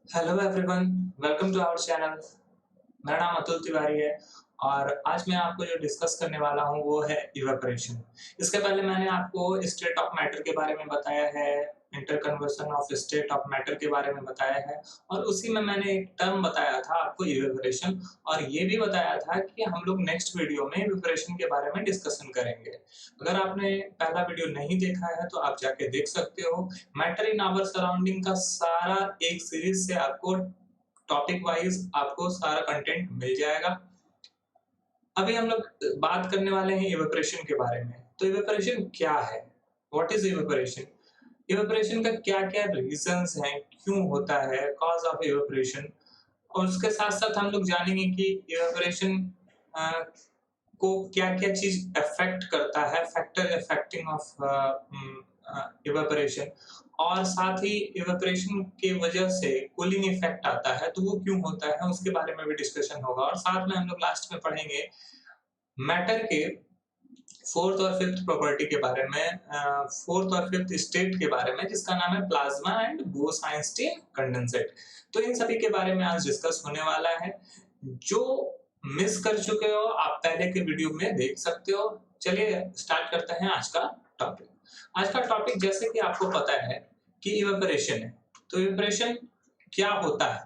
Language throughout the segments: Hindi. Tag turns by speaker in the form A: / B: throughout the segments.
A: Hello everyone, welcome to our channel. मेरा नाम अतुल तिवारी है और आज मैं आपको जो डिस्कस करने वाला हूँ वो है इवेपोरेशन। इसके पहले मैंने आपको स्टेट ऑफ मैटर के बारे में बताया है, इंटरकन्वर्सन ऑफ स्टेट ऑफ मैटर के बारे में बताया है और उसी में मैंने एक टर्म बताया था आपको इवेपोरेशन और ये भी बताया था कि हम लोग नेक्स्ट वीडियो में इवेपोरेशन के बारे में डिस्कशन करेंगे। अगर आपने पहला वीडियो नहीं देखा है तो आप जाके देख सकते हो। मैटर इन आवर सराउंडिंग का सारा एक सीरीज से आपको टॉपिक वाइज आपको सारा कंटेंट मिल जाएगा। अभी हम लोग बात करने वाले हैं इवेपोरेशन के बारे में। तो इवेपोरेशन क्या है? What is evaporation? इवेपोरेशन का क्या-क्या रीजंस हैं, क्यों होता है, कॉज ऑफ इवेपोरेशन और उसके साथ-साथ हम लोग जानेंगे कि इवेपोरेशन अ, को क्या-क्या चीज अफेक्ट करता है, फैक्टर अफेक्टिंग ऑफ इवेपोरेशन और साथ ही इवेपोरेशन की वजह से कूलिंग इफेक्ट आता है तो वो क्यों होता है उसके बारे में भी डिस्कशन होगा और साथ में हम लोग लास्ट में पढ़ेंगे मैटर के फोर्थ और फिफ्थ प्रॉपर्टी के बारे में, फोर्थ और फिफ्थ स्टेट के बारे में जिसका नाम है प्लाज्मा एंड बोस-आइंस्टीन कंडेंसेट। तो इन सभी के बारे में आज डिस्कस होने वाला है। जो मिस कर चुके हो आप पहले के वीडियो में देख सकते हो। चलिए स्टार्ट करते हैं आज का टॉपिक। आज का टॉपिक जैसे कि आपको पता है कि इवेपोरेशन है। तो इवेपोरेशन क्या होता है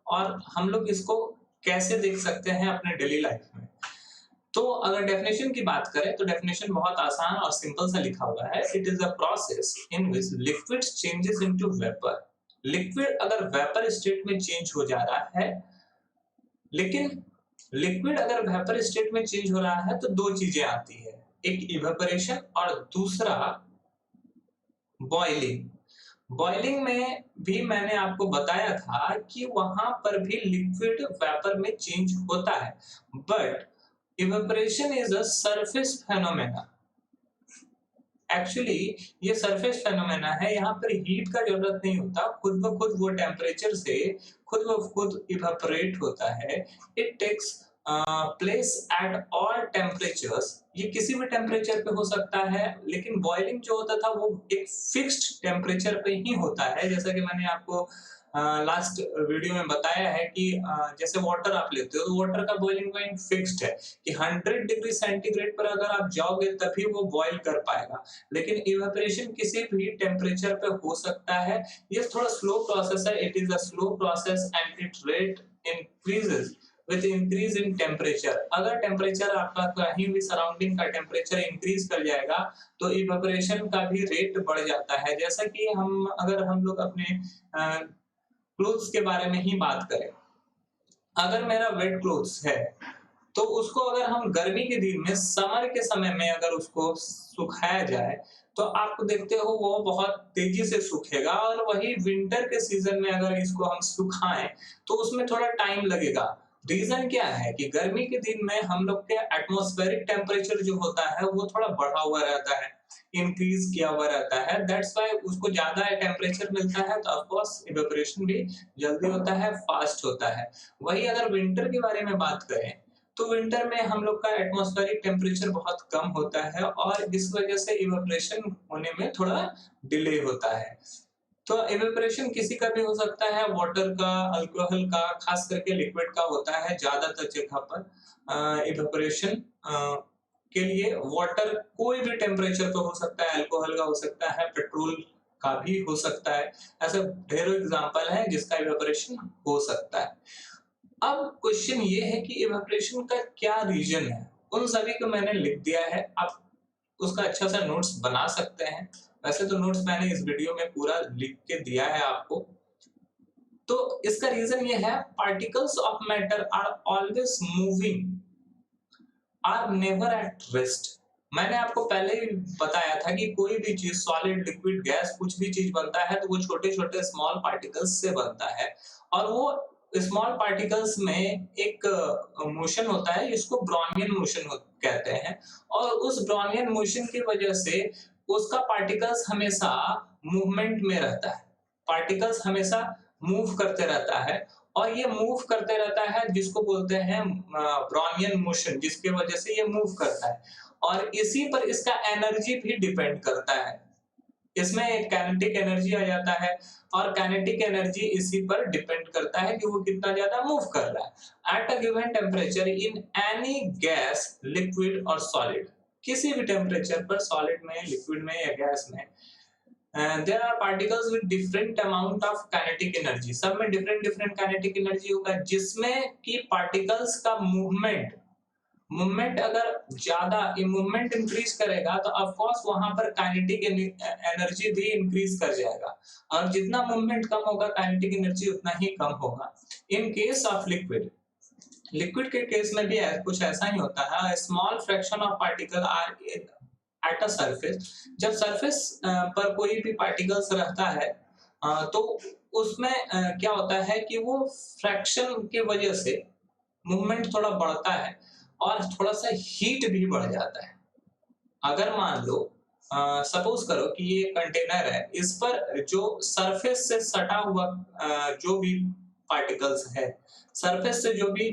A: और हम लोग इसको कैसे देख सकते हैं अपने डेली लाइफ में। तो अगर डेफिनेशन की बात करें तो डेफिनेशन बहुत आसान और सिंपल सा लिखा हुआ है। It is a process in which liquid changes into vapour. Liquid अगर वेपर स्टेट में चेंज हो जा रहा है, लेकिन लिक्विड अगर वेपर स्टेट में चेंज हो रहा है तो दो चीजें आती है, एक इवेपोरेशन और दूसरा बॉइलिंग। बॉइलिंग में भी मैंने आपको बताया था कि वहां पर भी लिक्विड वेपर में चेंज होता है, but evaporation is a surface phenomena. Actually ये सरफेस फेनोमेना है, यहाँ पर हीट का जरूरत नहीं होता, खुद ब खुद वो टेम्परेचर से खुद ब खुद इवेपोरेट होता है। It takes place at all temperatures. ये किसी भी टेम्परेचर पे हो सकता है, लेकिन बॉइलिंग जो होता था वो एक फिक्स्ड टेम्परेचर पे ही होता है। जैसा कि मैंने आपको लास्ट वीडियो में बताया है कि जैसे वाटर आप लेते हो तो वाटर का बॉइलिंग पॉइंट फिक्स्ड है कि 100 डिग्री सेंटीग्रेड पर अगर आप जाओगे तभी वो बॉईल कर पाएगा, लेकिन इवेपोरेशन किसी भी टेम्परेचर पे हो सकता है। ये थोड़ा स्लो प्रोसेस है, it is a slow process and it rate increases with increase in temperature. अगर टेम्परेचर आपका कहीं भी सराउंडिंग का टेम्परेचर इंक्रीज कर जाएगा तो इवेपोरेशन का भी रेट बढ़ जाता है। जैसा कि अगर हम लोग अपने क्लोथ्स के बारे में ही बात करें, अगर मेरा वेट क्लोथ्स है तो उसको अगर हम गर्मी के दिन में समर के समय में अगर उसको सुखाया जाए तो आप देखते हो वो बहुत तेजी से सूखेगा, और वही विंटर के सीजन में अगर इसको हम सुखाएं तो उसमें थोड़ा टाइम लगेगा। रीजन क्या है कि गर्मी के दिन में हम लोग के एटमॉस्फेरिक टेम्परेचर जो होता है वो थोड़ा बढ़ा हुआ रहता है, इंक्रीज किया हुआ रहता है। दैट्स व्हाई उसको ज्यादा टेम्परेचर मिलता है तो ऑफ कोर्स इवेपोरेशन भी जल्दी होता है, फास्ट होता है। वही अगर विंटर के बारे में बात करें तो विंटर में हम लोग का एटमॉस्फेरिक टेम्परेचर बहुत कम होता है और इस वजह से इवेपोरेशन होने में थोड़ा डिले होता है। तो इवेपोरेशन किसी का भी हो सकता है, वाटर का, अल्कोहल का, खास करके लिक्विड का होता है ज्यादातर जगह पर। इवेपोरेशन के लिए वाटर कोई भी टेम्परेचर पे हो सकता है, अल्कोहल का हो सकता है, पेट्रोल का भी हो सकता है। ऐसे ढेरों एग्जांपल हैं जिसका इवेपोरेशन हो सकता है। अब क्वेश्चन ये है कि इवेपोरेशन का क्या रीजन है। उन सभी को मैंने लिख दिया है, आप उसका अच्छा सा नोट्स बना सकते हैं। वैसे तो नोट्स मैंने इस वीडियो में पूरा लिख के दिया है आपको। तो इसका रीजन ये है, particles of matter are always moving, are never at rest. मैंने आपको पहले ही बताया था कि कोई भी चीज, सॉलिड, लिक्विड, गैस, कुछ भी चीज बनता है तो वो छोटे छोटे स्मॉल पार्टिकल्स से बनता है और वो स्मॉल पार्टिकल्स में एक मोशन होता है जिसको ब्राउनियन मोशन कहते हैं, और उस ब्राउनियन मोशन की वजह से उसका पार्टिकल्स हमेशा मूवमेंट में रहता है। पार्टिकल्स हमेशा मूव करते रहता है और ये मूव करते रहता है जिसको बोलते हैं ब्राउनियन मोशन, जिसकी वजह से ये मूव करता है और इसी पर इसका एनर्जी भी डिपेंड करता है। इसमें काइनेटिक एनर्जी आ जाता है और काइनेटिक एनर्जी इसी पर डिपेंड करता है कि वो कितना ज्यादा मूव कर रहा है at a given temperature in any gas, liquid और सॉलिड। किसी भी टेम्परेचर पर, सॉलिड में, लिक्विड में या गैस में, there are particles with different amount of kinetic energy। सब में डिफरेंट डिफरेंट काइनेटिक एनर्जी होगा, जिसमें कि पार्टिकल्स का मूवमेंट मूवमेंट अगर ज्यादा मूवमेंट इंक्रीज करेगा तो ऑफ कोर्स वहां पर काइनेटिक एनर्जी भी इंक्रीज कर जाएगा, और जितना मूवमेंट कम होगा काइनेटिक एनर्जी उतना ही कम होगा। In case of liquid, liquid के केस में भी कुछ ऐसा ही होता है। Small fraction of particle are at a surface. जब सरफेस पर कोई भी पार्टिकल्स रहता है तो उसमें क्या होता है कि वो फ्रैक्शन की वजह से मूवमेंट थोड़ा बढ़ता है और थोड़ा सा हीट भी बढ़ जाता है। अगर मान लो सपोज करो कि ये कंटेनर है, इस पर जो सरफेस से सटा हुआ जो भी पार्टिकल्स है, सरफेस से जो भी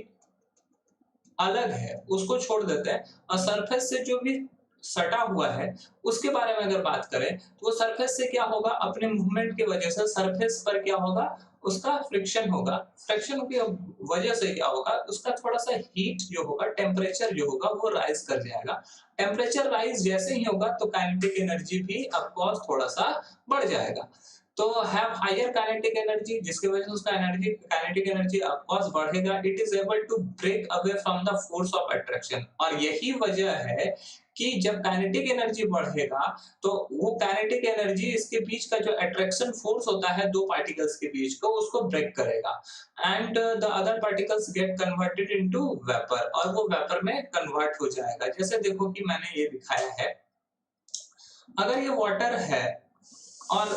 A: अलग है उसको छोड़ देते हैं, और सरफेस से जो भी सटा हुआ है उसके बारे में अगर बात करें तो वो सरफेस से क्या होगा, अपने मूवमेंट की वजह से सरफेस पर क्या होगा, उसका फ्रिक्शन होगा। फ्रिक्शन की वजह से क्या होगा, उसका थोड़ा सा हीट जो होगा, टेम्परेचर जो होगा वो राइज कर जाएगा। टेम्परेचर राइज जैसे ही होगा तो काइनेटिक एनर्जी भी ऑफ कोर्स थोड़ा सा बढ़ जाएगा। तो हैव हायर काइनेटिक एनर्जी, जिसकी वजह से उसका काइनेटिक एनर्जी ऑफ कोर्स बढ़ेगा। It is able to break away from the force of attraction. और यही वजह है कि जब काइनेटिक एनर्जी बढ़ेगा तो वो काइनेटिक एनर्जी इसके बीच का जो अट्रैक्शन फोर्स होता है दो पार्टिकल्स के बीच को, उसको ब्रेक करेगा and the other particles get converted into vapour, और वो वेपर में कन्वर्ट हो जाएगा। जैसे देखो कि मैंने ये दिखाया है, अगर ये वाटर है और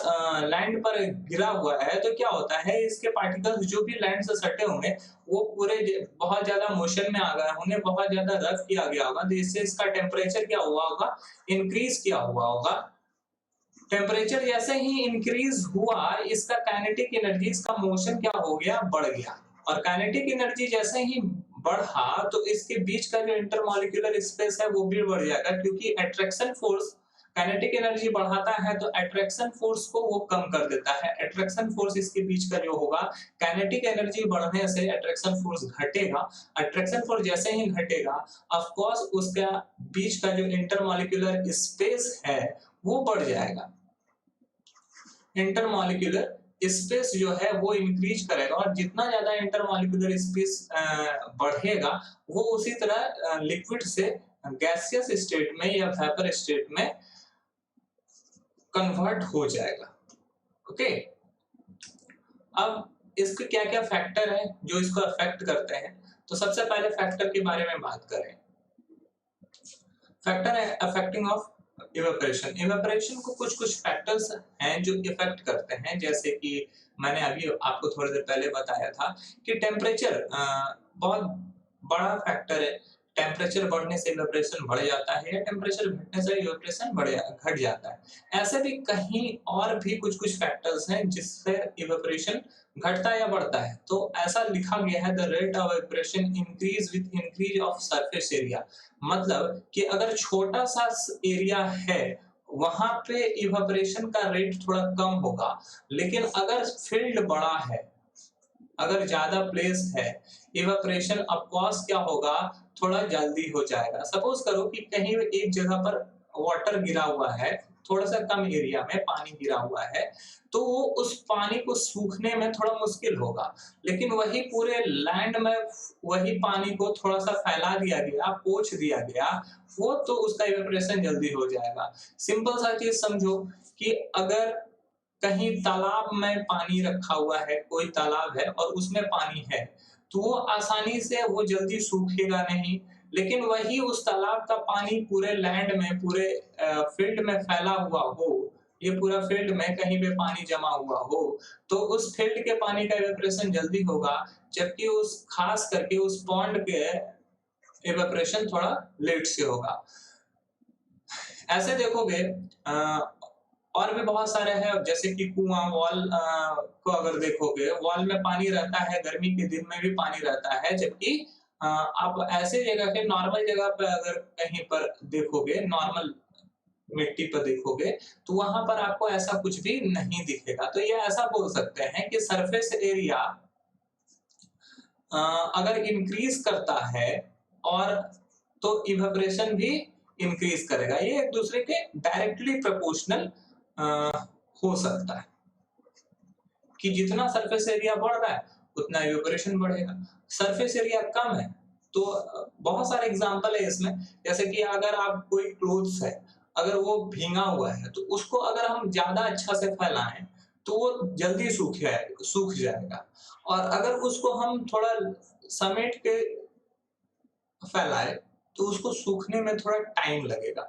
A: लैंड पर गिरा हुआ है तो क्या होता है, इसके पार्टिकल्स जो भी लैंड से सटे होंगे वो पूरे बहुत ज्यादा मोशन में आ गए होंगे, बहुत ज्यादा रफ किया गया होगा, तो इससे इसका टेम्परेचर क्या हुआ होगा, इंक्रीज किया हुआ होगा। टेम्परेचर जैसे ही इंक्रीज हुआ, इसका काइनेटिक एनर्जी, इसका मोशन क्या हो गया, बढ़ गया। और काइनेटिक एनर्जी जैसे ही बढ़ा तो इसके बीच का जो इंटरमॉलिक्यूलर स्पेस है वो भी बढ़ जाएगा, क्योंकि अट्रैक्शन फोर्स, काइनेटिक एनर्जी बढ़ाता है तो अट्रैक्शन फोर्स को वो कम कर देता है। अट्रैक्शन फोर्स इसके बीच का जो होगा, काइनेटिक एनर्जी बढ़ने से अट्रैक्शन फोर्स घटेगा। अट्रैक्शन फोर्स जैसे ही घटेगा ऑफ कोर्स उसका बीच का जो इंटरमॉलिक्यूलर स्पेस है वो बढ़ जाएगा। इंटरमॉलिक्यूलर स्पेस जो है वो इंक्रीज करेगा, और जितना ज्यादा इंटरमॉलिक्यूलर स्पेस बढ़ेगा वो उसी तरह लिक्विड से गैसियस स्टेट में या वेपर स्टेट में कन्वर्ट हो जाएगा। ओके, अब इसके क्या क्या फैक्टर है जो इसको अफेक्ट करते हैं, तो सबसे पहले फैक्टर के बारे में बात करें। फैक्टर है अफेक्टिंग ऑफ इवेपोरेशन। इवेपोरेशन को कुछ कुछ फैक्टर्स हैं जो इफेक्ट करते हैं, जैसे कि मैंने अभी आपको थोड़ी देर पहले बताया था कि टेम्परेचर बहुत बड़ा फैक्टर है। टेम्परेचर बढ़ने से इवेपोरेशन बढ़ जाता है, या टेम्परेचर घटने से इवेपोरेशन घट जाता है। ऐसे भी कहीं और भी कुछ कुछ फैक्टर्स हैं जिससे इवेपोरेशन घटता या बढ़ता है। तो ऐसा लिखा गया है, the rate of evaporation increase with increase of surface area. मतलब कि अगर छोटा सा एरिया है वहां पे इवेपोरेशन का रेट थोड़ा कम होगा, लेकिन अगर फील्ड बड़ा है, अगर ज्यादा प्लेस है, इवेपोरेशन ऑफ कोर्स क्या होगा, थोड़ा जल्दी हो जाएगा। सपोज करो कि कहीं एक जगह पर वाटर गिरा हुआ है, थोड़ा सा कम एरिया में पानी गिरा हुआ है, तो वो उस पानी को सूखने में थोड़ा मुश्किल होगा। लेकिन वही पूरे लैंड में वही पानी को थोड़ा सा फैला दिया गया, पोंछ दिया गया, वो तो उसका इवेपोरेशन जल्दी हो जाएगा। सिंपल सा चीज समझो कि अगर कहीं तालाब में पानी रखा हुआ है, कोई तालाब है और उसमें पानी है, तो वो आसानी से वो जल्दी सूखेगा नहीं। लेकिन वही उस तालाब का पानी पूरे लैंड में, पूरे फील्ड में फैला हुआ हो, ये पूरा फील्ड में कहीं पे पानी जमा हुआ हो, तो उस फील्ड के पानी का इवेपोरेशन जल्दी होगा, जबकि उस खास करके उस पॉन्ड के इवेपोरेशन थोड़ा लेट से होगा। ऐसे देखोगे और भी बहुत सारे हैं, जैसे कि कुआं, वॉल को अगर देखोगे, वॉल में पानी रहता है, गर्मी के दिन में भी पानी रहता है, जबकि आप ऐसे जगह के नॉर्मल जगह पे अगर कहीं पर देखोगे, नॉर्मल मिट्टी पर देखोगे तो वहां पर आपको ऐसा कुछ भी नहीं दिखेगा। तो ये ऐसा बोल सकते हैं कि सरफेस एरिया अगर इंक्रीज करता है और तो इवेपोरेशन भी इंक्रीज करेगा। ये एक दूसरे के डायरेक्टली प्रोपोर्शनल हो सकता है कि जितना सरफेस एरिया बढ़ रहा है उतना इवेपोरेशन बढ़ेगा। सरफेस एरिया कम है तो बहुत सारे एग्जांपल है इसमें, जैसे कि अगर आप कोई क्लोथ्स है, अगर वो भींगा हुआ है तो उसको अगर हम ज्यादा अच्छा से फैलाएं तो वो जल्दी सूख जाएगा, और अगर उसको हम थोड़ा समेट के फैलाए तो उसको सूखने में थोड़ा टाइम लगेगा।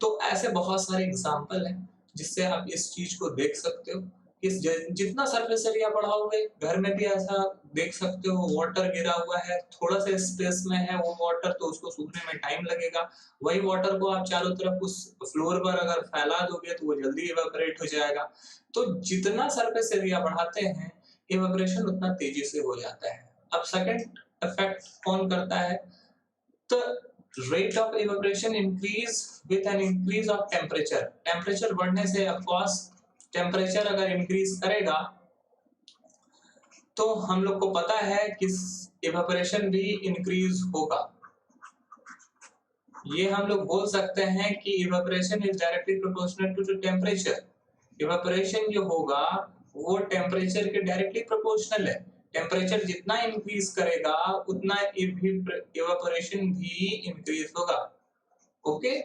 A: तो ऐसे बहुत सारे एग्जाम्पल हैं जिससे आप इस चीज को देख सकते हो। जितना सरफेस एरिया बढ़ाओगे, घर में भी ऐसा देख सकते हो, वाटर गिरा हुआ है, थोड़ा सा स्पेस में है वो वाटर, तो उसको सूखने में टाइम लगेगा। वही वाटर को आप चारों तरफ उस फ्लोर पर अगर फैला दोगे तो वो जल्दी इवेपोरेट हो जाएगा। तो जितना सरफेस एरिया बढ़ाते हैं इवेपोरेशन उतना तेजी से हो जाता है। अब सेकंड इफेक्ट कौन करता है? The rate of evaporation increase with an increase of temperature। Temperature बढ़ने से of course टेम्परेचर अगर इंक्रीज करेगा तो हम लोग को पता है कि इवेपोरेशन भी इंक्रीज होगा। ये हम लोग बोल सकते हैं कि evaporation is directly proportional to the temperature. Evaporation जो होगा वो टेम्परेचर के डायरेक्टली प्रोपोर्शनल है। टेम्परेचर जितना इंक्रीज करेगा उतना इवेपोरेशन भी इंक्रीज होगा। ओके,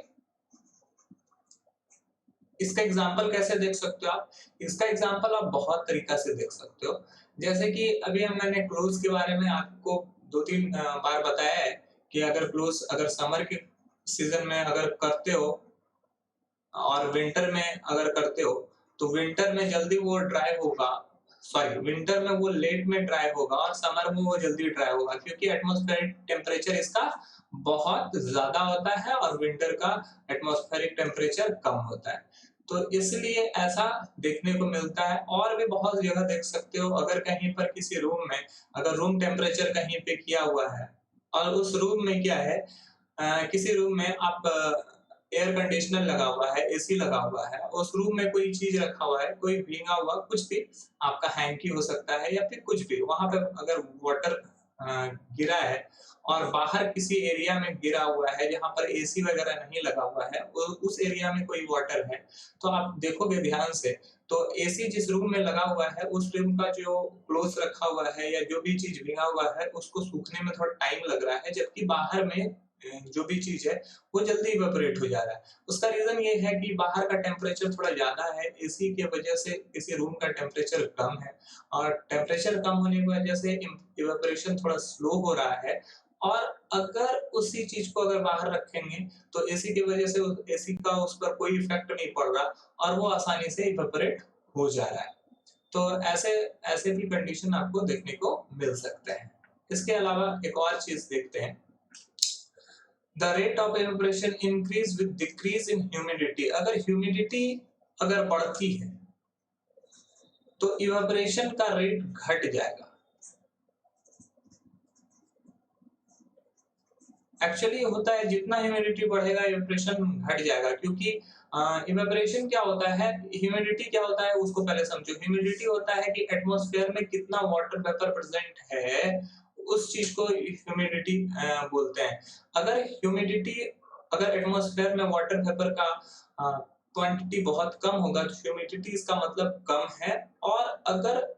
A: इसका एग्जांपल कैसे देख सकते हो आप? इसका एग्जांपल आप बहुत तरीका से देख सकते हो। जैसे कि अभी मैंने क्लोथ्स के बारे में आपको 2-3 बार बताया है कि अगर क्लोथ्स अगर समर के सीजन में अगर करते हो और विंटर में अगर करते हो तो विंटर में जल्दी वो ड्राई होगा, सॉरी विंटर में वो लेट में ड्राई होगा और समर में वो जल्दी ड्राई होगा, क्योंकि एटमॉस्फेरिक टेम्परेचर इसका बहुत ज्यादा होता है और विंटर का एटमॉस्फेरिक टेम्परेचर कम होता है। तो इसलिए ऐसा देखने को मिलता है। और भी बहुत जगह देख सकते हो, अगर कहीं पर किसी रूम में अगर रूम टेम्परेचर कहीं पे किया हुआ है और उस रूम में क्या है, किसी रूम में आप एयर कंडीशनर लगा हुआ है, एसी लगा हुआ है, उस रूम में कोई चीज रखा हुआ है, कोई भींगा हुआ कुछ भी, आपका हैंकी हो सकता है या फिर कुछ भी, वहां पे अगर वाटर गिरा है और बाहर किसी एरिया में गिरा हुआ है जहां पर एसी वगैरह नहीं लगा हुआ है, उस एरिया में कोई वाटर है, तो आप देखोगे ध्यान से तो एसी जिस रूम में लगा हुआ है उस रूम का जो क्लोथ रखा हुआ है या जो भी चीज भीगा हुआ है उसको सूखने में थोड़ा टाइम लग रहा है, जबकि बाहर में जो भी चीज है वो जल्दी इवेपोरेट हो जा रहा है। उसका रीजन ये है कि बाहर का टेम्परेचर थोड़ा ज्यादा है, एसी की वजह से किसी रूम का टेम्परेचर कम है, और टेम्परेचर कम होने की वजह से इवेपोरेशन थोड़ा स्लो हो रहा है। और अगर उसी चीज को अगर बाहर रखेंगे तो एसी की वजह से एसी का उस पर कोई इफेक्ट नहीं पड़ रहा और वो आसानी से इवेपोरेट हो जा रहा है। तो ऐसे ऐसे भी कंडीशन आपको देखने को मिल सकते हैं। इसके अलावा एक और चीज देखते हैं, the rate of evaporation increase with decrease in humidity. अगर ह्यूमिडिटी अगर बढ़ती है तो इवेपोरेशन का रेट घट जाएगा। एक्चुअली होता है जितना ह्यूमिडिटी बढ़ेगा इवेपोरेशन घट जाएगा, क्योंकि इवेपोरेशन क्या होता है, ह्यूमिडिटी क्या होता है उसको पहले समझो। ह्यूमिडिटी होता है कि एटमॉस्फेयर में कितना वाटर वेपर प्रेजेंट है, उस चीज को ह्यूमिडिटी बोलते हैं। अगर ह्यूमिडिटी अगर एटमॉस्फेयर में वाटर वेपर का क्वांटिटी बहुत कम होगा तो ह्यूमिडिटी इसका मतलब कम है, और अगर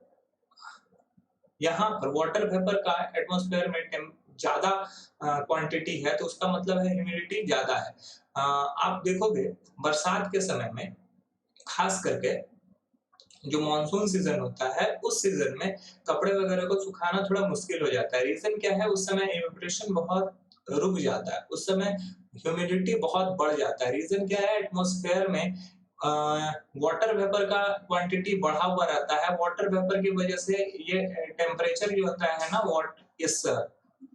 A: यहाँ पर वाटर वेपर का एटमॉस्फेयर में ज्यादा क्वांटिटी है तो उसका मतलब है ह्यूमिडिटी ज्यादा है। आप देखोगे बरसात के समय में खास करके जो मानसून सीजन होता है उस सीजन में कपड़े वगैरह को सुखाना थोड़ा मुश्किल हो जाता है। रीजन क्या है, उस समय इवेपोरेशन बहुत रुक जाता है, उस समय ह्यूमिडिटी बहुत बढ़ जाता है। रीजन क्या है, एटमॉस्फेयर में वाटर वेपर का क्वांटिटी बढ़ा हुआ रहता है। वाटर वेपर की वजह से ये टेम्परेचर जो होता है ना वॉट इस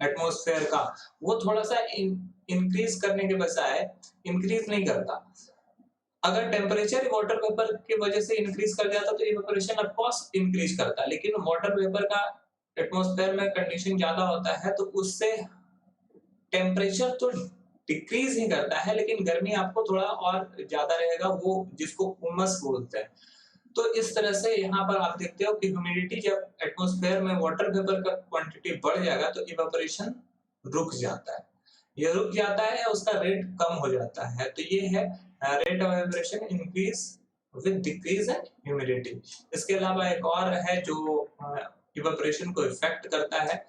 A: एटमॉस्फेयर का, वो थोड़ा सा इंक्रीज करने के बजाय इंक्रीज नहीं करता। अगर टेम्परेचर वाटर वेपर की वजह से इंक्रीज कर जाता तो इवेपोरेशन ऑफ कोर्स इंक्रीज करता, लेकिन वाटर वेपर का एटमॉस्फेयर में कंडीशन ज्यादा होता है तो उससे टेम्परेचर तो डिक्रीज ही करता है, लेकिन गर्मी आपको थोड़ा और ज्यादा रहेगा, वो जिसको उमस बोलते हैं। तो इस तरह से यहाँ पर आप देखते हो कि ह्यूमिडिटी जब एटमॉस्फेयर में वाटर वेपर का क्वांटिटी बढ़ जाएगा तो इवेपोरेशन रुक जाता है। ये रुक जाता है या उसका रेट कम हो जाता है। तो ये है rate of evaporation increase with decrease in humidity. इसके अलावा एक और है जो इवेपोरेशन को इफेक्ट करता है।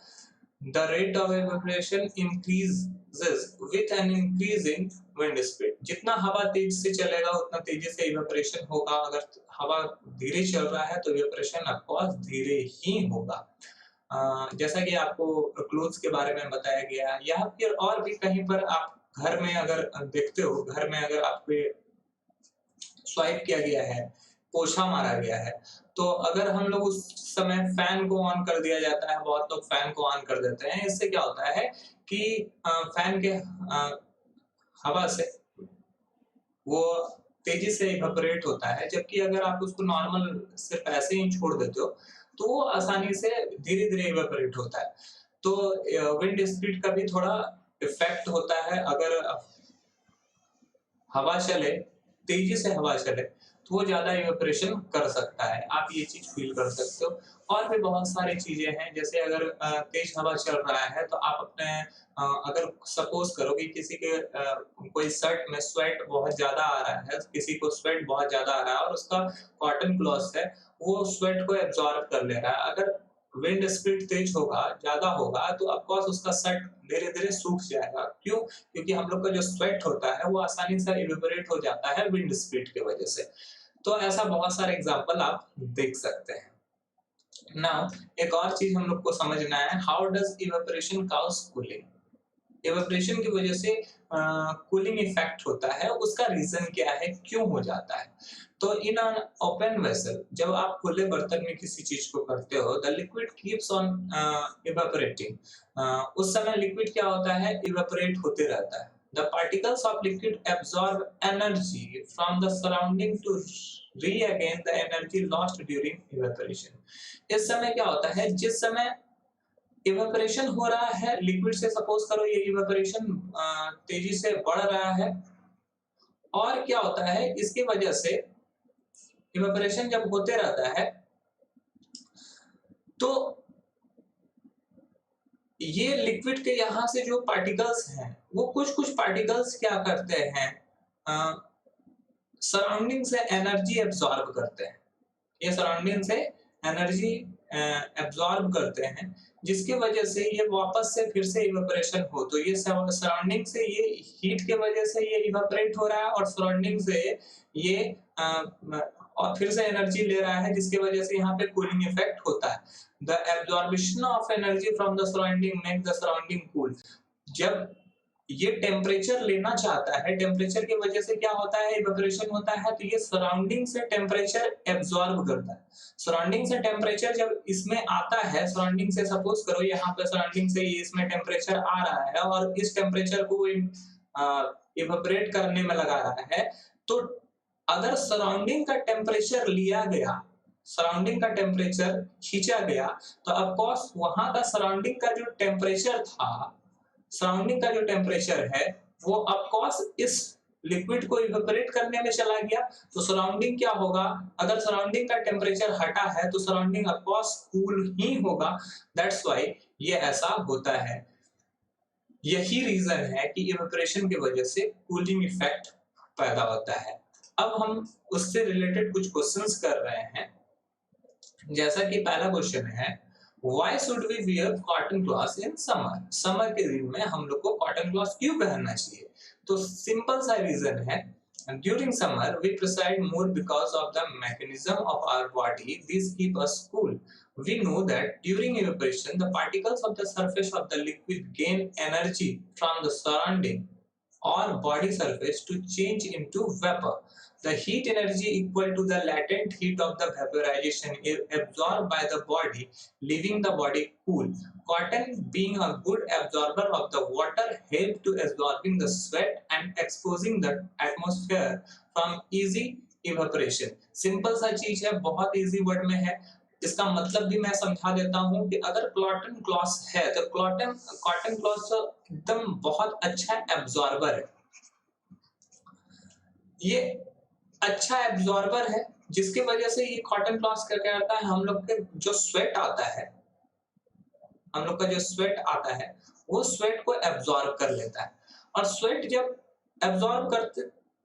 A: The rate of evaporation increases with an increase in wind speed. जितना हवा तेज से चलेगा उतना तेजी से इवेपोरेशन होगा। अगर हवा धीरे चल रहा है तो इवेपोरेशन ऑफ कोर्स धीरे ही होगा। जैसा कि आपको क्लोथ्स के बारे में बताया गया, या फिर और भी कहीं पर आप घर में अगर देखते हो, घर में अगर आपके स्वाइप किया गया है, पोछा मारा गया है, तो अगर हम लोग उस समय फैन को ऑन कर दिया जाता है, बहुत लोग फैन को ऑन कर देते हैं। इससे क्या होता है कि फैन के हवा से वो तेजी से इवेपोरेट होता है, जबकि अगर आप उसको नॉर्मल सिर्फ ऐसे ही छोड़ देते हो तो वो आसानी से धीरे-धीरे इवेपोरेट होता है। तो विंड स्पीड का भी थोड़ा इफेक्ट होता है। अगर हवा चले, तेजी से हवा चले, तो वो ज्यादा इवेपोरेशन कर सकता है। आप ये चीज फील कर सकते हो। और भी बहुत सारी चीजें हैं, जैसे अगर तेज हवा चल रहा है तो आप अपने अगर सपोज करो कि किसी के कोई शर्ट में स्वेट बहुत ज्यादा आ रहा है, किसी को स्वेट बहुत ज्यादा आ रहा है और उसका कॉटन क्लॉथ है, वो स्वेट को एब्जॉर्ब कर ले रहा है। अगर विंड स्पीड तेज होगा, ज्यादा होगा, तो ऑफ कोर्स उसका शर्ट धीरे-धीरे सूख जाएगा। क्यों? क्योंकि हम लोग का जो स्वेट होता है वो आसानी से इवेपोरेट हो जाता है विंड स्पीड की वजह से। तो ऐसा बहुत सारे एग्जांपल आप देख सकते हैं। नाउ एक और चीज हम लोग को समझना है, how does evaporation cause cooling. Evaporation की वजह से कूलिंग इफेक्ट होता है, उसका रीजन क्या है, क्यों हो जाता है। तो इन एन ओपन वेसल, जब आप खुले बर्तन में किसी चीज को करते हो, the liquid keeps on evaporating. उस समय लिक्विड क्या होता है, इवेपोरेट होते रहता है। The particles of liquid absorb energy from the surrounding to regain the energy lost during evaporation. इस समय क्या होता है, जिस समय इवेपोरेशन हो रहा है लिक्विड से, सपोज करो ये इवेपोरेशन तेजी से बढ़ रहा है, और क्या होता है इसकी वजह से इवेपोरेशन जब होते रहता है तो ये लिक्विड के यहाँ से जो पार्टिकल्स हैं वो कुछ पार्टिकल्स क्या करते हैं, सराउंडिंग से एनर्जी एब्सॉर्ब करते हैं। ये सराउंडिंग से एनर्जी एब्सॉर्ब करते हैं, जिसकी वजह से ये वापस से फिर से इवेपोरेशन हो। तो ये सराउंडिंग से ये हीट के वजह से ये इवेपोरेट हो रहा है, और सराउंडिंग से ये और फिर से एनर्जी ले रहा है, जिसकी वजह से यहाँ पे कूलिंग इफेक्ट होता है। The absorption of energy from the surrounding make the surrounding cool. जब ये टेम्परेचर लेना चाहता है, टेम्परेचर की वजह से क्या होता है, इवेपोरेशन होता है, तो ये सराउंडिंग से टेम्परेचर एब्जॉर्ब करता है। सराउंडिंग से टेम्परेचर जब इसमें आता है, सराउंडिंग से सपोज करो यहाँ पे सराउंडिंग से ये इसमें टेम्परेचर आ रहा है, और इस टेम्परेचर को इवेपोरेट करने में लगा रहा है, तो अगर सराउंडिंग का टेम्परेचर लिया गया, सराउंडिंग का टेम्परेचर खींचा गया, तो ऑफ कोर्स वहां का सराउंडिंग का जो टेम्परेचर था, सराउंडिंग का जो टेम्परेचर है वो ऑफ कोर्स इस लिक्विड को इवेपोरेट करने में चला गया। तो सराउंडिंग क्या होगा, अगर सराउंडिंग का टेम्परेचर हटा है तो सराउंडिंग ऑफ कोर्स कूल ही होगा। दैट्स व्हाई ये ऐसा होता है। यही रीजन है कि इवेपोरेशन की वजह से कूलिंग इफेक्ट पैदा होता है। अब हम उससे रिलेटेड कुछ क्वेश्चंस कर रहे हैं। जैसा कि पहला क्वेश्चन है, Why should we wear cotton cloth in summer? Summer के दिन में हम लोग को कॉटन क्लॉथ क्यों पहनना चाहिए? तो सिंपल सा रीजन है, during summer we preside more because of the mechanism of our body. These keep us cool. We know that during evaporation, the particles of the surface of the liquid gain energy from the surrounding or body surface to change into vapor. The heat energy equal to the latent heat of the vaporization is absorbed by the body, leaving the body cool. Cotton, being a good absorber of the water, help to absorbing the sweat and exposing the atmosphere from easy evaporation. Simple सा चीज है, बहुत easy word में है। इसका मतलब भी मैं समझा देता हूँ कि अगर कॉटन क्लॉथ है तो कॉटन कॉटन क्लॉथ एकदम बहुत अच्छा एब्जॉर्बर है। ये अच्छा एब्जॉर्बर है जिसकी वजह से ये कॉटन क्लॉथ क्या करता है, हम लोग के जो स्वेट आता है, हम लोग का जो स्वेट आता है वो स्वेट को एब्जॉर्ब कर लेता है। और स्वेट जब एब्जॉर्ब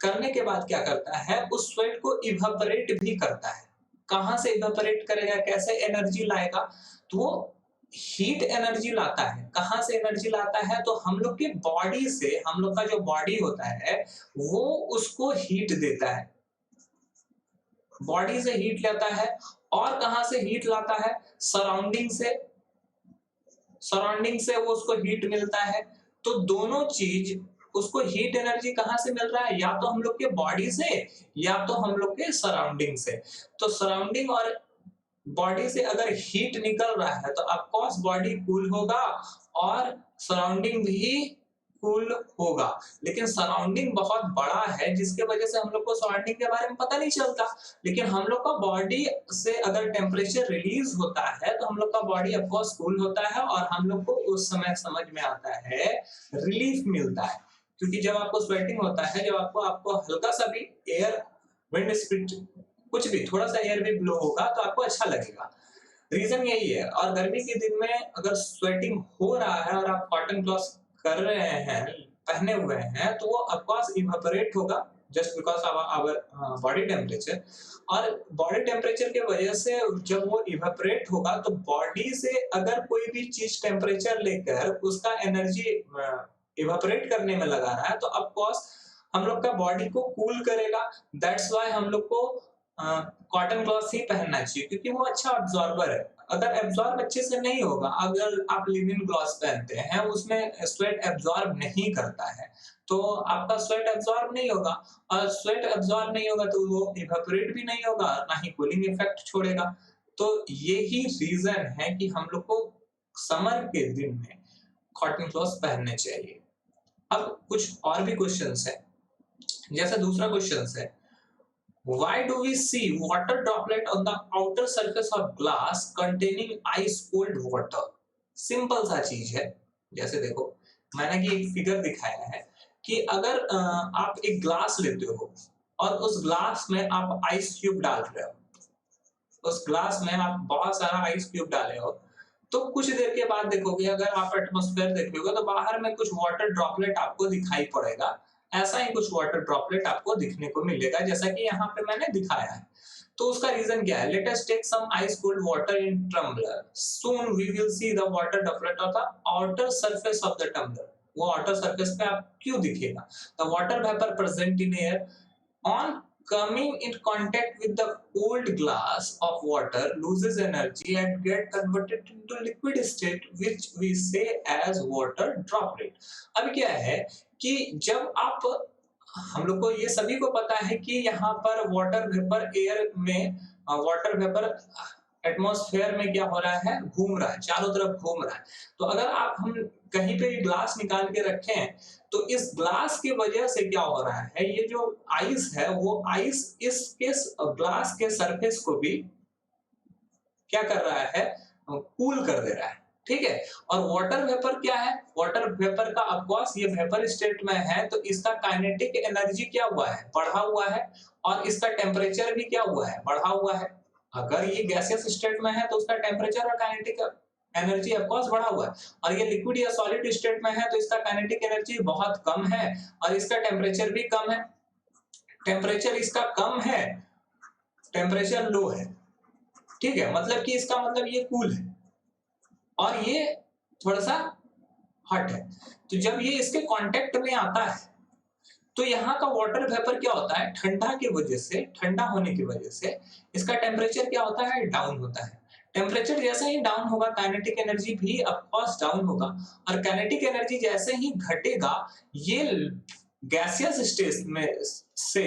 A: करने के बाद क्या करता है, उस स्वेट को इवेपोरेट भी करता है। कहां से इवेपोरेट करेगा, कैसे एनर्जी लाएगा, तो वो हीट एनर्जी लाता है। कहां से एनर्जी लाता है, तो हम लोग के बॉडी से, हम लोग का जो बॉडी होता है वो उसको हीट देता है, बॉडी से हीट लेता है। और कहां से हीट लाता है, सराउंडिंग से, सराउंडिंग से वो उसको हीट मिलता है। तो दोनों चीज, उसको हीट एनर्जी कहां से मिल रहा है, या तो हम लोग के बॉडी से या तो हम लोग के सराउंडिंग से। तो सराउंडिंग और बॉडी से अगर हीट निकल रहा है तो ऑफ कोर्स बॉडी कूल होगा और सराउंडिंग भी कूल होगा। लेकिन सराउंडिंग बहुत बड़ा है जिसके वजह से हम लोग को सराउंडिंग के बारे में पता नहीं चलता। लेकिन हम लोग का बॉडी से अगर टेम्परेचर रिलीज होता है तो हम लोग का बॉडी ऑफ कोर्स कूल होता है और हम लोग को उस समय समझ में आता है, रिलीफ मिलता है। क्योंकि जब आपको स्वेटिंग होता है, जब आपको आपको हल्का सा भी एयर, विंड स्पीड, कुछ भी थोड़ा सा एयर भी ब्लो होगा तो आपको अच्छा लगेगा। रीजन यही है। और गर्मी के दिन में अगर स्वेटिंग हो रहा है और आप कॉटन क्लॉथ कर रहे हैं, पहने हुए हैं, तो वो ऑफकोर्स इवेपोरेट होगा just because of our body temperature. और बॉडी टेम्परेचर के वजह से जब वो इवेपोरेट होगा तो बॉडी से अगर कोई भी चीज टेम्परेचर लेकर उसका एनर्जी इवेपोरेट करने में लगा रहा है तो ऑफकोर्स हम लोग का बॉडी को कूल करेगा। दैट्स वाई हम लोग को कॉटन क्लॉथ ही पहनना चाहिए क्योंकि वो अच्छा अब्जॉर्बर है। अगर एब्जॉर्ब अच्छे से नहीं होगा, अगर आप लिनन क्लॉथ पहनते हैं उसमें स्वेट एब्जॉर्ब नहीं करता है तो आपका स्वेट एब्जॉर्ब नहीं होगा। और स्वेट एब्जॉर्ब नहीं होगा तो वो इवेपोरेट भी नहीं होगा, ना ही कूलिंग इफेक्ट छोड़ेगा। तो यही रीजन है कि हम लोग को समर के दिन में कॉटन क्लॉथ पहनने चाहिए। अब कुछ और भी क्वेश्चंस है। जैसे दूसरा क्वेश्चन है, why do we see water droplet on the outer surface of glass containing ice cold water? Simple सा चीज है। जैसे देखो, मैंने कि एक फिगर दिखाया है कि अगर आप एक ग्लास लेते हो और उस ग्लास में आप आइस क्यूब डाल रहे हो, उस ग्लास में आप बहुत सारा आइस क्यूब डाले हो, तो कुछ देर के बाद देखोगे, अगर आप एटमॉस्फेयर देखोगे तो बाहर में कुछ वाटर ड्रॉपलेट आपको दिखाई पड़ेगा। ऐसा ही कुछ वाटर ड्रॉपलेट आपको दिखने को मिलेगा जैसा कि यहाँ पे मैंने दिखाया है। तो उसका रीजन क्या है, let us take some ice cold water in tumbler, soon we will see the water droplet of the outer surface of the tumbler. वो आउटर सरफेस पे आप क्यों दिखेगा, the water vapour present in air on coming in contact with the cold glass of water loses energy and get converted into liquid state which we say as water droplet। अब क्या है कि जब आप, हम लोग को ये सभी को पता है कि यहाँ पर वाटर वेपर एयर में, वाटर वेपर एटमॉस्फेयर में क्या हो रहा है, घूम रहा है, चारों तरफ घूम रहा है। तो अगर आप हम कहीं पे ग्लास निकाल के रखें तो इस ग्लास की वजह से क्या हो रहा है, ये जो आइस है वो आइस इसके ग्लास के सरफेस को भी क्या कर रहा है, कूल कर दे रहा है। ठीक है। और वाटर वेपर क्या है, वाटर वेपर का ऑफकोर्स ये वेपर स्टेट में है तो इसका काइनेटिक एनर्जी क्या हुआ है, बढ़ा हुआ है। और इसका टेम्परेचर भी क्या हुआ है, बढ़ा हुआ है। अगर ये गैसियस स्टेट में है तो उसका टेम्परेचर और काइनेटिक एनर्जी ऑफकोर्स बढ़ा हुआ है। और ये लिक्विड या सॉलिड स्टेट में है तो इसका काइनेटिक एनर्जी बहुत कम है और इसका टेम्परेचर भी कम है। टेम्परेचर इसका कम है, टेम्परेचर लो है। ठीक है, मतलब कि इसका मतलब ये कूल है और ये थोड़ा सा हॉट है। तो जब ये इसके कांटेक्ट में आता है तो यहाँ का वाटर वेपर क्या होता है, ठंडा की वजह से, ठंडा होने की वजह से इसका टेम्परेचर क्या होता है, डाउन होता है। टेम्परेचर जैसे ही डाउन होगा काइनेटिक एनर्जी भी ऑफकोर्स डाउन होगा। और काइनेटिक एनर्जी जैसे ही घटेगा ये गैसियस स्टेट में से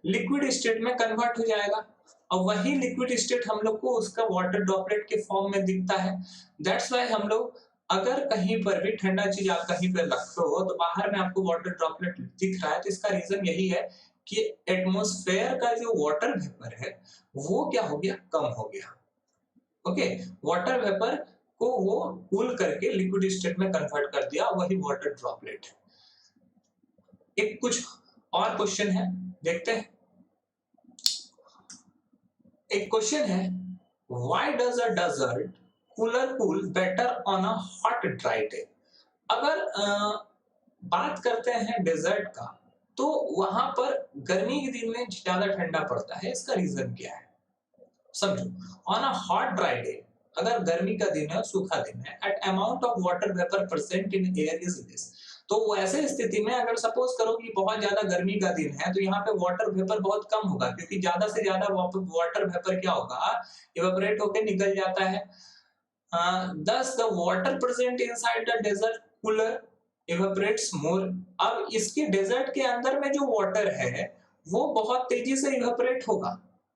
A: लिक्विड स्टेट में कन्वर्ट हो जाएगा और वही लिक्विड स्टेट हम लोग को उसका वाटर ड्रॉपलेट के फॉर्म में दिखता है। दैट्स वाई हम लोग अगर कहीं पर भी ठंडा चीज आप कहीं पर रखते हो तो बाहर में आपको वाटर ड्रॉपलेट दिख रहा है, तो इसका रीजन यही है कि एटमॉस्फेयर का जो वाटर वेपर है वो क्या हो गया, कम हो गया। ओके, वाटर वेपर को वो कूल करके लिक्विड स्टेट में कन्वर्ट कर दिया, वही वाटर ड्रॉपलेट। एक कुछ और क्वेश्चन है, देखते हैं। एक क्वेश्चन है, why does a desert cooler cool better on a hot dry day? अगर बात करते हैं डेजर्ट का, तो वहां पर गर्मी के दिन में ज्यादा ठंडा पड़ता है, इसका रीजन क्या है? समझो, on a hot dry day, अगर गर्मी का दिन है, सूखा दिन है, at amount of water vapour present in air is less, तो ऐसे स्थिति में अगर सपोज करो कि बहुत ज्यादा गर्मी का दिन है, तो यहाँ पे वाटर वेपर बहुत कम होगा, क्योंकि ज्यादा से ज्यादा वाटर वेपर क्या होगा, इवेपोरेट होकर निकल जाता है। thus the water present inside the desert cooler evaporates more। अब इसके डेजर्ट के अंदर में जो वाटर है वो बहुत तेजी से इवेपोरेट होगा,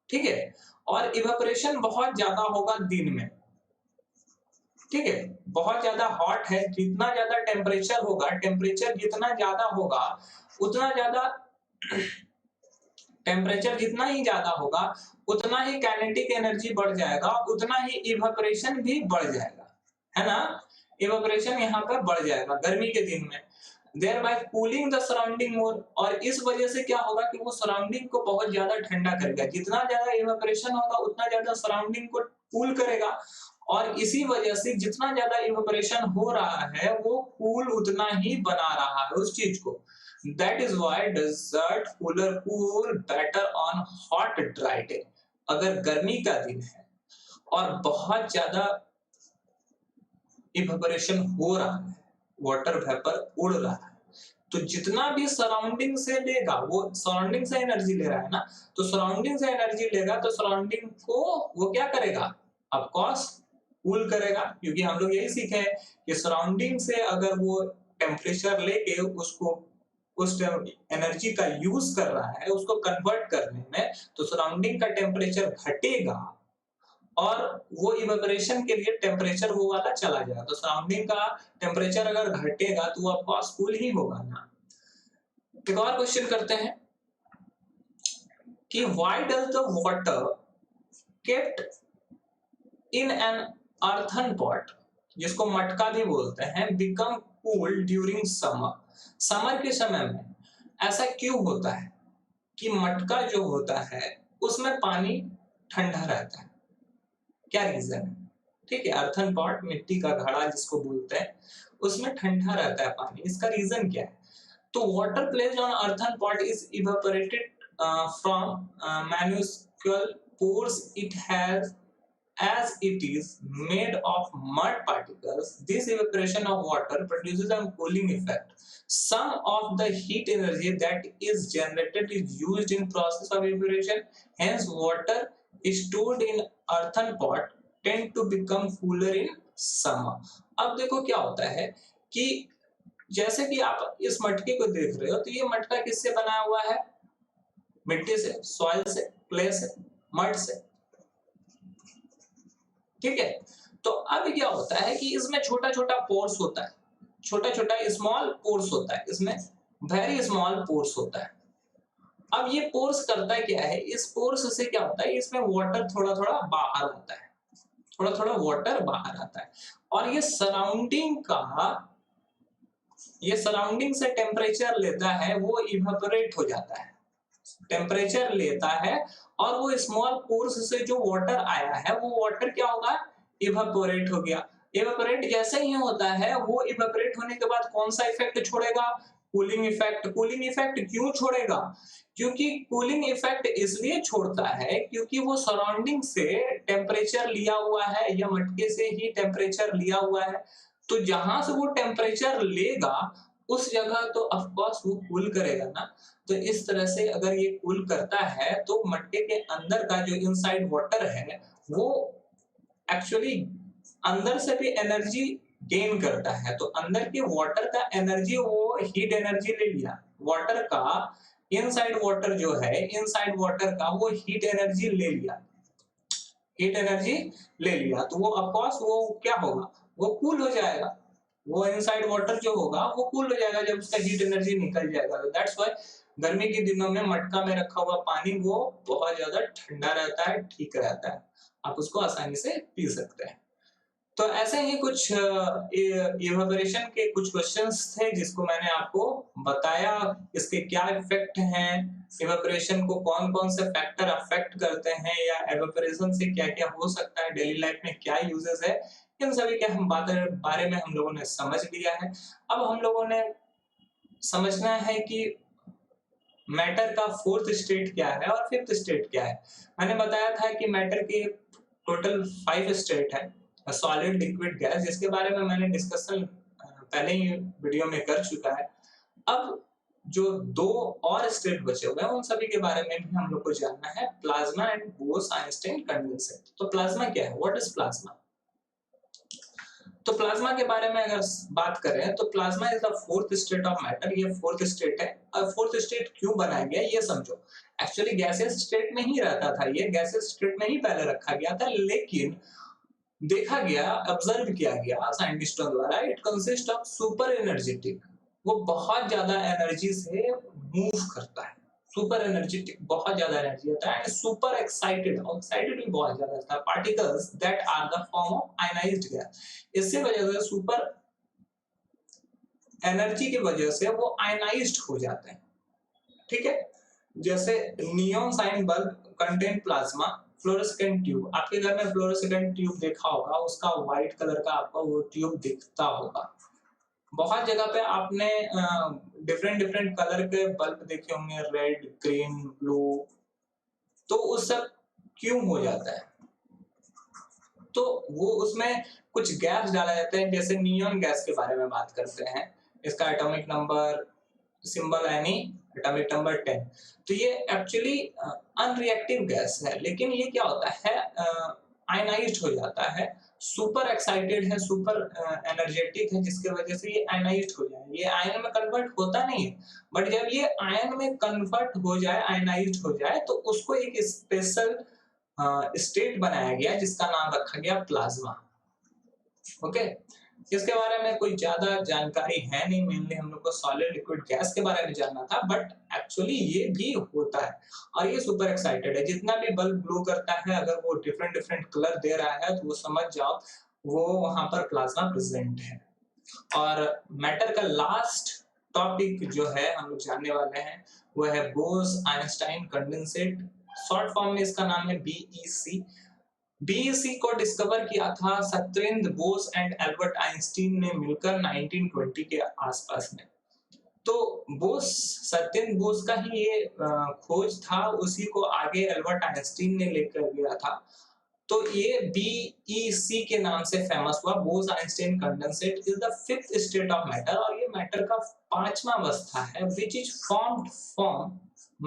A: ठीक है, और इवेपोरेशन बहुत ज्यादा होगा दिन में, ठीक है। बहुत ज्यादा हॉट है, जितना ज्यादा टेम्परेचर होगा, टेम्परेचर जितना ज्यादा होगा उतना ज्यादा टेम्परेचर जितना ही ज्यादा होगा उतना ही काइनेटिक एनर्जी बढ़ जाएगा, उतना ही इवेपोरेशन भी बढ़ जाएगा, है ना। इवेपोरेशन यहाँ पर बढ़ जाएगा गर्मी के दिन में, thereby cooling the surrounding more। और इस वजह से क्या होगा कि वो सराउंडिंग को बहुत ज्यादा ठंडा करेगा, जितना ज्यादा इवेपोरेशन होगा उतना ज्यादा सराउंडिंग को कूल करेगा, और इसी वजह से जितना ज्यादा इवेपोरेशन हो रहा है वो कूल उतना ही बना रहा है उस चीज को। That is why desert cooler cool better on hot dry day। अगर गर्मी का दिन है और बहुत ज्यादा इवेपोरेशन हो रहा है, वाटर वेपर उड़ रहा है, तो जितना भी सराउंडिंग से लेगा, वो सराउंडिंग से एनर्जी ले रहा है ना, तो सराउंडिंग से एनर्जी लेगा तो सराउंडिंग को वो क्या करेगा, ऑफ कोर्स कूल करेगा, क्योंकि हम लोग यही सीखे हैं कि सराउंडिंग से अगर वो टेम्परेचर लेके उसको उस एनर्जी का यूज कर रहा है, उसको कन्वर्ट करने में, तो सराउंडिंग का टेम्परेचर घटेगा और वो इवेपोरेशन के लिए टेम्परेचर वो वाला चला जाएगा, तो सराउंडिंग का टेम्परेचर अगर घटेगा तो वो ऑफकोर्स कूल ही होगा ना। एक और क्वेश्चन करते हैं कि why does the water kept in an earthen pot, जिसको मटका भी बोलते हैं, become cool during summer. Summer के समय में ऐसा क्यों होता है कि मटका जो होता है उसमें पानी ठंडा रहता है, क्या रीजन है? ठीक है, अर्थन पॉट, मिट्टी का घड़ा जिसको बोलते हैं, उसमें ठंडा रहता है पानी, इसका रीजन क्या है? तो water placed on earthen pot is evaporated from minuscule pores it has, as it is made of mud particles. This evaporation of water produces a cooling effect. Some of the heat energy that is generated is used in process of evaporation. Hence, water stored in earthen pot tend to become cooler in summer। अब देखो क्या होता है कि जैसे कि आप इस मटके को देख रहे हो, तो ये मटका किससे बना हुआ है? मिट्टी से, सॉइल से, क्ले से, मड से, ठीक है। तो अब क्या होता है कि इसमें छोटा छोटा पोर्स होता है, छोटा छोटा स्मॉल पोर्स होता है, इसमें वेरी स्मॉल पोर्स होता है। अब ये पोर्स करता है क्या है, इस पोर्स से क्या होता है, इसमें वाटर थोड़ा थोड़ा बाहर आता है, थोड़ा थोड़ा वाटर बाहर आता है, और ये सराउंडिंग से टेम्परेचर लेता है, वो इवेपोरेट हो जाता है, टेम्परेचर लेता है, और वो स्मॉल पोर्स से जो वाटर आया है वो वाटर क्या होगा, इवेपोरेट हो गया। इवेपोरेट जैसे ही होता है, वो इवेपोरेट होने के बाद कौन सा इफेक्ट छोड़ेगा? Cooling effect. कूलिंग इफेक्ट क्यों छोड़ेगा? क्योंकि कूलिंग इफेक्ट इसलिए छोड़ता है क्योंकि वो सराउंडिंग से टेम्परेचर लिया हुआ है, या मटके से ही टेम्परेचर लिया हुआ है, तो जहां से वो टेम्परेचर लेगा उस जगह तो ऑफ कोर्स वो कूल करेगा ना। तो इस तरह से अगर ये कूल करता है तो मटके के अंदर का जो इनसाइड वाटर है वो एक्चुअली अंदर से भी एनर्जी गेन करता है, तो अंदर के वाटर का एनर्जी वो हीट एनर्जी ले लिया, वाटर का इनसाइड वाटर जो है, इनसाइड वाटर का वो हीट एनर्जी ले लिया, हीट एनर्जी ले लिया, तो वो ऑफ कोर्स वो क्या होगा, वो कूल हो जाएगा, वो इनसाइड वाटर जो होगा वो कूल हो जाएगा जब उसका हीट एनर्जी निकल जाएगा। तो दैट्स व्हाई गर्मी के दिनों में मटका में रखा हुआ पानी वो बहुत ज्यादा ठंडा रहता है, ठीक रहता है। आप उसको आसानी से पी सकते हैं। तो ऐसे ही कुछ इवेपोरेशन के कुछ क्वेश्चंस थे जिसको मैंने आपको बताया, इसके क्या इफेक्ट हैं, इवेपोरेशन को कौन-कौन से फैक्टर अफेक्ट करते हैं या इवेपोरेशन से क्या-क्या हो सकता है, डेली लाइफ में क्या यूजेस है, इन सभी के हम बारे में हम लोगों ने समझ लिया है। अब हम लोगों ने समझना है कि मैटर का फोर्थ स्टेट क्या है और फिफ्थ स्टेट क्या है। मैंने बताया था कि मैटर के टोटल 5 स्टेट है, सॉलिड, लिक्विड, गैस, जिसके बारे में मैंने डिस्कशन पहले ही वीडियो में कर चुका है। अब जो 2 और स्टेट बचे हुए हैं उन सभी के बारे में भी हम लोग को जानना है, प्लाज्मा एंड बोस-आइंस्टाइन कंडेंसेट। तो प्लाज्मा क्या है? What is plasma? तो प्लाज्मा के बारे में अगर बात करें तो plasma is the fourth state of matter. ये फोर्थ स्टेट है। अब फोर्थ स्टेट क्यों बनाया गया ये समझो। एक्चुअली गैसेस स्टेट में ही रहता था, ये गैसेस स्टेट में ही पहले रखा गया था, लेकिन देखा गया, ऑब्जर्व किया गया साइंटिस्टों द्वारा, it consist of super energetic. वो बहुत ज्यादा एनर्जी से मूव करता है, सुपर एनर्जेटिक, बहुत ज्यादा एनर्जी होता है, एंड सुपर एक्साइटेड, एक्साइटेड भी बहुत ज्यादा होता है, particles that are the form of ionised gas. इससे वजह से सुपर एनर्जी की वजह से वो आयनाइज्ड हो जाते हैं। ठीक है, जैसे neon sign bulb contain plasma, fluorescent tube, आपके घर में फ्लोरोसेंट ट्यूब देखा होगा, उसका व्हाइट कलर का आपको वो ट्यूब दिखता होगा। बहुत जगह पे आपने डिफरेंट डिफरेंट कलर के बल्ब देखे होंगे, रेड, ग्रीन, ब्लू। तो उस सब क्यों हो जाता है? तो वो उसमें कुछ गैस डाला जाता है, जैसे नियॉन गैस के बारे में बात करते हैं, इसका एटॉमिक नंबर सिंबल यानी एटॉमिक नंबर 10। तो ये एक्चुअली अनरिएक्टिव गैस है, लेकिन ये क्या होता है, आयनाइज्ड हो जाता है, सुपर एक्साइटेड है, सुपर एनर्जेटिक है, जिसके वजह से ये आयनाइज्ड हो जाए। ये आयन में कन्वर्ट होता नहीं है, बट जब ये आयन में कन्वर्ट हो जाए, आयनाइज्ड हो जाए, तो उसको एक स्पेशल स्टेट बनाया गया जिसका नाम रखा गया प्लाज्मा। ओके, इसके बारे में कोई ज्यादा जानकारी है नहीं, मेनली हम लोग को सॉलिड, लिक्विड, गैस के बारे में जानना था, बट एक्चुअली ये भी होता है और ये सुपर एक्साइटेड है। जितना भी बल्ब ग्लो करता है, अगर वो डिफरेंट डिफरेंट कलर दे रहा है तो वो समझ जाओ वो वहां पर प्लाज्मा प्रेजेंट है। और मैटर का लास्ट टॉपिक जो है हम लोग जानने वाले हैं वो है बोस-आइंस्टाइन कंडेंसेट। शॉर्ट फॉर्म में इसका नाम है बीईसी। बीईसी को डिस्कवर किया था Satyendra Bose and Albert Einstein ने मिलकर 1920 के आसपास में। तो बोस, सत्येंद्र बोस का ही ये खोज था, उसी को आगे एल्बर्ट आइंस्टीन ने लेकर गया था। तो ये बीईसी के नाम से फेमस हुआ। Bose Einstein condensate is the fifth state of matter, और ये मैटर का पांचवा अवस्था है, which is formed from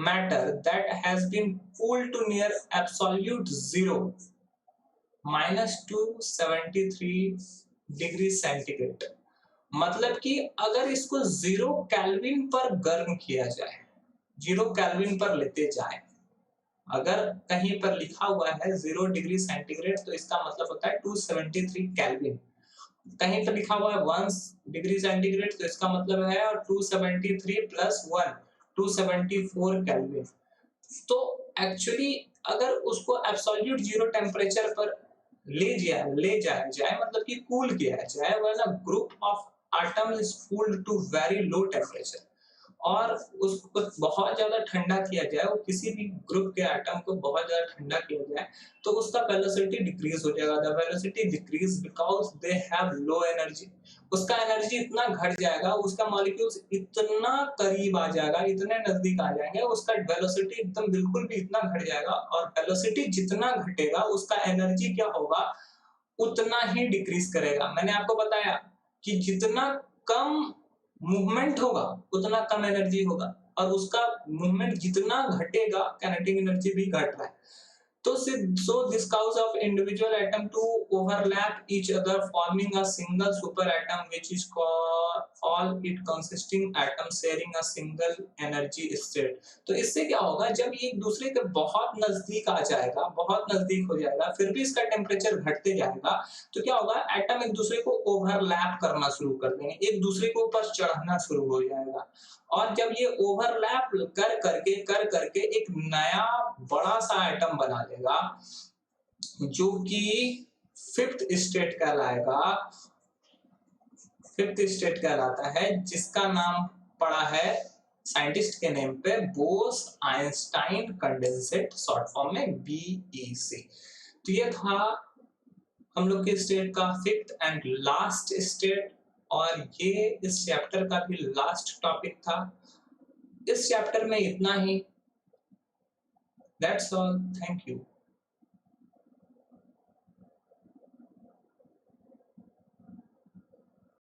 A: matter that has been cooled to near absolute zero -273 degree centigrade. मतलब कि अगर इसको 0 केल्विन पर गर्म किया जाए, 0 केल्विन पर लेते जाए, अगर कहीं पर लिखा हुआ है 0 डिग्री सेंटीग्रेड तो इसका मतलब होता है 273 केल्विन। कहीं पर लिखा हुआ है 1 डिग्री सेंटीग्रेड तो इसका मतलब है 273 प्लस 1 274 केल्विन। तो एक्चुअली अगर उसको एब्सोल्यूट जीरो टेम्परेचर पर ले जाया जाए, मतलब कि कूल किया जाए, वरना group of atom is cooled to very low temperature, और उसको बहुत ज्यादा ठंडा किया जाए, वो किसी भी ग्रुप के एटम को बहुत ज्यादा ठंडा किया जाए तो उसका वेलोसिटी डिक्रीज हो जाएगा। The velocity decrease because they have low energy. उसका एनर्जी इतना घट जाएगा, उसका मॉलिक्यूल्स इतना करीब आ जाएगा, इतने नजदीक आ जाएंगे, उसका वेलोसिटी एकदम बिल्कुल भी इतना घट जाएगा, और वेलोसिटी जितना घटेगा उसका एनर्जी क्या होगा, उतना ही डिक्रीज करेगा। मैंने आपको बताया कि जितना कम मूवमेंट होगा उतना कम एनर्जी होगा, और उसका मूवमेंट जितना घटेगा काइनेटिक एनर्जी भी घट रहा है। तो so this cause of individual atom to overlap each other forming a single super atom which is called all it consisting atom sharing a single energy state। तो इससे क्या होगा, जब ये एक दूसरे के बहुत नजदीक आ जाएगा, बहुत नजदीक हो जाएगा, फिर भी इसका टेम्परेचर घटते जाएगा, तो क्या होगा, एटम एक दूसरे को ओवरलैप करना शुरू कर देंगे, एक दूसरे के ऊपर चढ़ना शुरू हो जाएगा, और जब ये ओवरलैप कर करके एक नया बड़ा सा एटम बना लेगा, जो कि फिफ्थ स्टेट कहलाएगा, फिफ्थ स्टेट कहलाता है, जिसका नाम पड़ा है साइंटिस्ट के नेम पे Bose Einstein condensate, short form में बीईसी। तो ये था हम लोग के स्टेट का फिफ्थ एंड लास्ट स्टेट, और ये इस चैप्टर का भी लास्ट टॉपिक था। इस चैप्टर में इतना ही। That's all, thank you.